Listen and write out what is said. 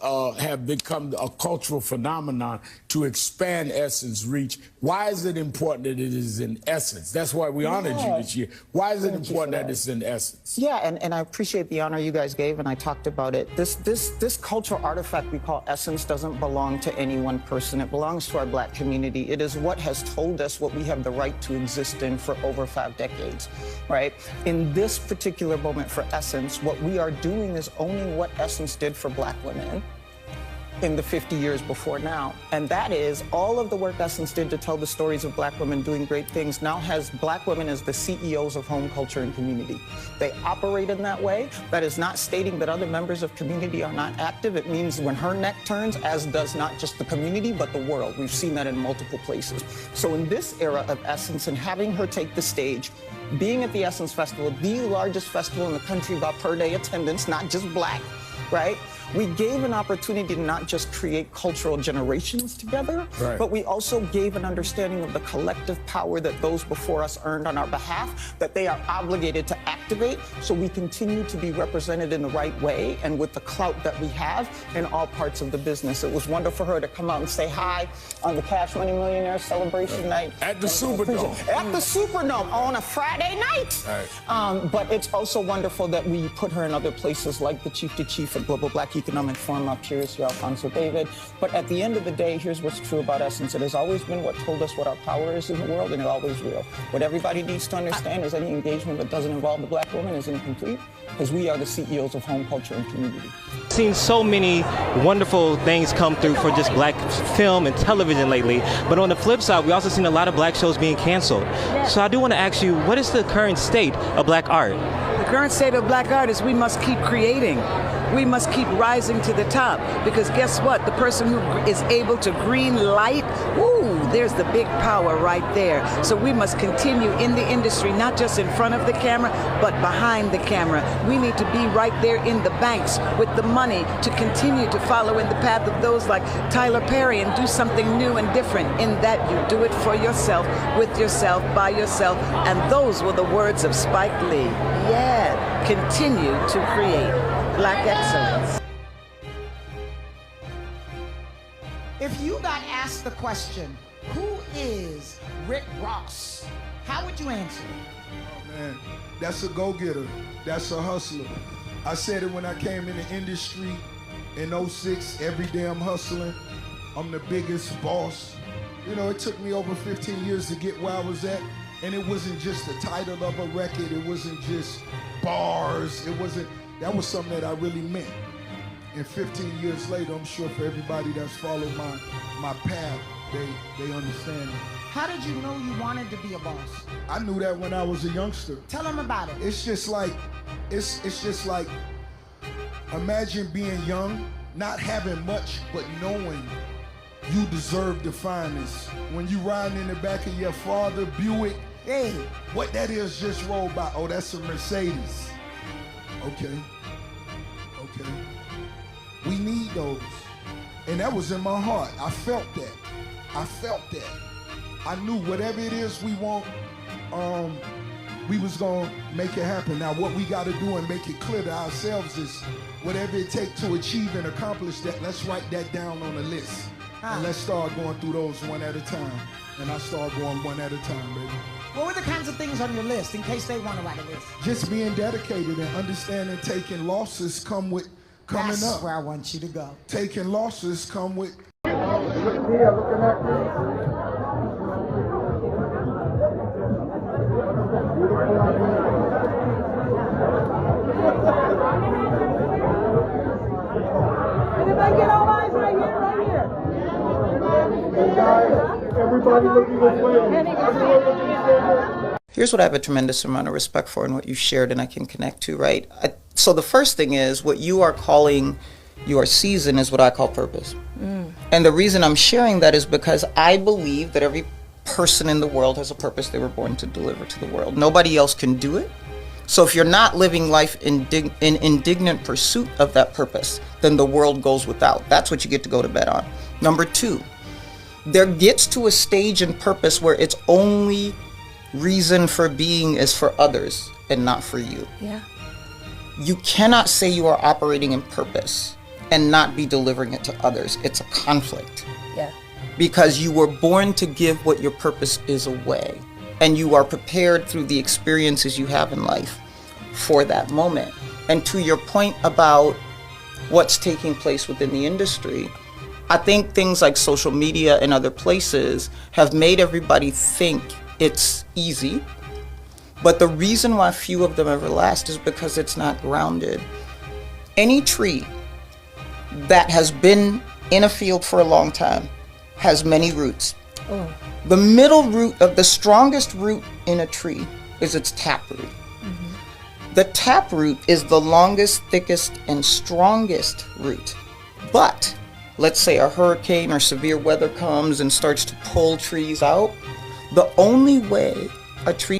have become a cultural phenomenon to expand Essence reach. Why is it important that it is in Essence? That's why we honored you this year. Why is it important that it's in Essence? Yeah, and I appreciate the honor you guys gave, and I talked about it. This cultural artifact we call Essence doesn't belong to any one person. It belongs to our Black community. It is what has told us what we have the right to exist in for over 5 decades, right? In this particular moment for Essence, what we are doing is owning what Essence did for Black women in the 50 years before now. And that is all of the work Essence did to tell the stories of Black women doing great things now has Black women as the CEOs of home, culture, and community. They operate in that way. That is not stating that other members of community are not active. It means when her neck turns, as does not just the community, but the world. We've seen that in multiple places. So in this era of Essence and having her take the stage, being at the Essence Festival, the largest festival in the country by per day attendance, not just Black, right? We gave an opportunity to not just create cultural generations together, but we also gave an understanding of the collective power that those before us earned on our behalf, that they are obligated to activate, so we continue to be represented in the right way and with the clout that we have in all parts of the business. It was wonderful for her to come out and say hi on the Cash Money Millionaire celebration night. At the Superdome. At the Superdome on a Friday night. But it's also wonderful that we put her in other places like the Chief to Chief at Global Black Economic Forum up here is Alfonso David. But at the end of the day, here's what's true about Essence. It has always been what told us what our power is in the world, and it always will. What everybody needs to understand is any engagement that doesn't involve the Black woman is incomplete, because we are the CEOs of home, culture, and community. Seen so many wonderful things come through for just Black film and television lately, but on the flip side, we also seen a lot of Black shows being canceled. So I do want to ask you, what is the current state of Black art? The current state of Black art is we must keep creating. We must keep rising to the top, because guess what? The person who is able to green light, ooh, there's the big power right there. So we must continue in the industry, not just in front of the camera, but behind the camera. We need to be right there in the banks with the money to continue to follow in the path of those like Tyler Perry and do something new and different, in that you do it for yourself, with yourself, by yourself. And those were the words of Spike Lee. Yeah, continue to create Black excellence. If you got asked the question, who is Rick Ross, how would you answer? Oh man, that's a go-getter. That's a hustler. I said it when I came in the industry in 06, every day I'm hustling. I'm the biggest boss. You know, it took me over 15 years to get where I was at, and it wasn't just the title of a record, it wasn't just bars, that was something that I really meant. And 15 years later, I'm sure for everybody that's followed my path, they understand it. How did you know you wanted to be a boss? I knew that when I was a youngster. Tell them about it. It's just like, imagine being young, not having much, but knowing you deserve the finest. When you riding in the back of your father Buick, hey, what that is just rolled by. Oh, that's a Mercedes. Okay. We need those. And that was in my heart. I felt that. I knew whatever it is we want, we was gonna make it happen. Now what we gotta do and make it clear to ourselves is whatever it takes to achieve and accomplish that, let's write that down on the list. And let's start going through those one at a time. And I start going one at a time, baby. What were the kinds of things on your list in case they want to write a list? Just being dedicated and understanding taking losses come with coming That's up. That's where I want you to go. Taking losses come with... Anybody get all eyes right here? Hey guys, everybody looking this way. Here's what I have a tremendous amount of respect for and what you shared and I can connect to, right? So the first thing is what you are calling your season is what I call purpose. And the reason I'm sharing that is because I believe that every person in the world has a purpose they were born to deliver to the world. Nobody else can do it. So if you're not living life in indignant pursuit of that purpose, then the world goes without. That's what you get to go to bed on. Number 2, there gets to a stage in purpose where its only reason for being is for others and not for you. Yeah. You cannot say you are operating in purpose and not be delivering it to others. It's a conflict. Yeah. Because you were born to give what your purpose is away, and you are prepared through the experiences you have in life for that moment. And to your point about what's taking place within the industry, I think things like social media and other places have made everybody think it's easy, but the reason why few of them ever last is because it's not grounded. Any tree that has been in a field for a long time has many roots. Oh. The middle root of the strongest root in a tree is its taproot. The taproot is the longest, thickest, and strongest root. But let's say a hurricane or severe weather comes and starts to pull trees out, the only way a tree